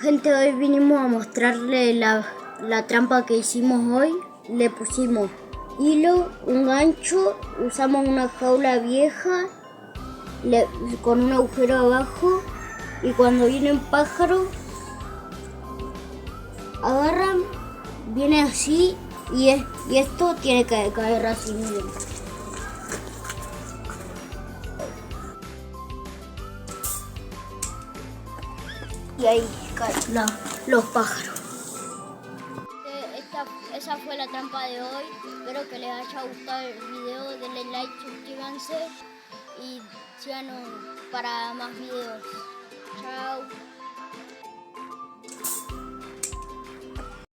Gente, hoy vinimos a mostrarle la trampa que hicimos hoy. Le pusimos hilo, un gancho, usamos una jaula vieja con un agujero abajo, y cuando vienen pájaros agarran, viene así y esto tiene que caer así, miren. Y ahí caen los pájaros. Esa fue la trampa de hoy. Espero que les haya gustado el video. Denle like, suscríbanse y síganos para más videos. Chao.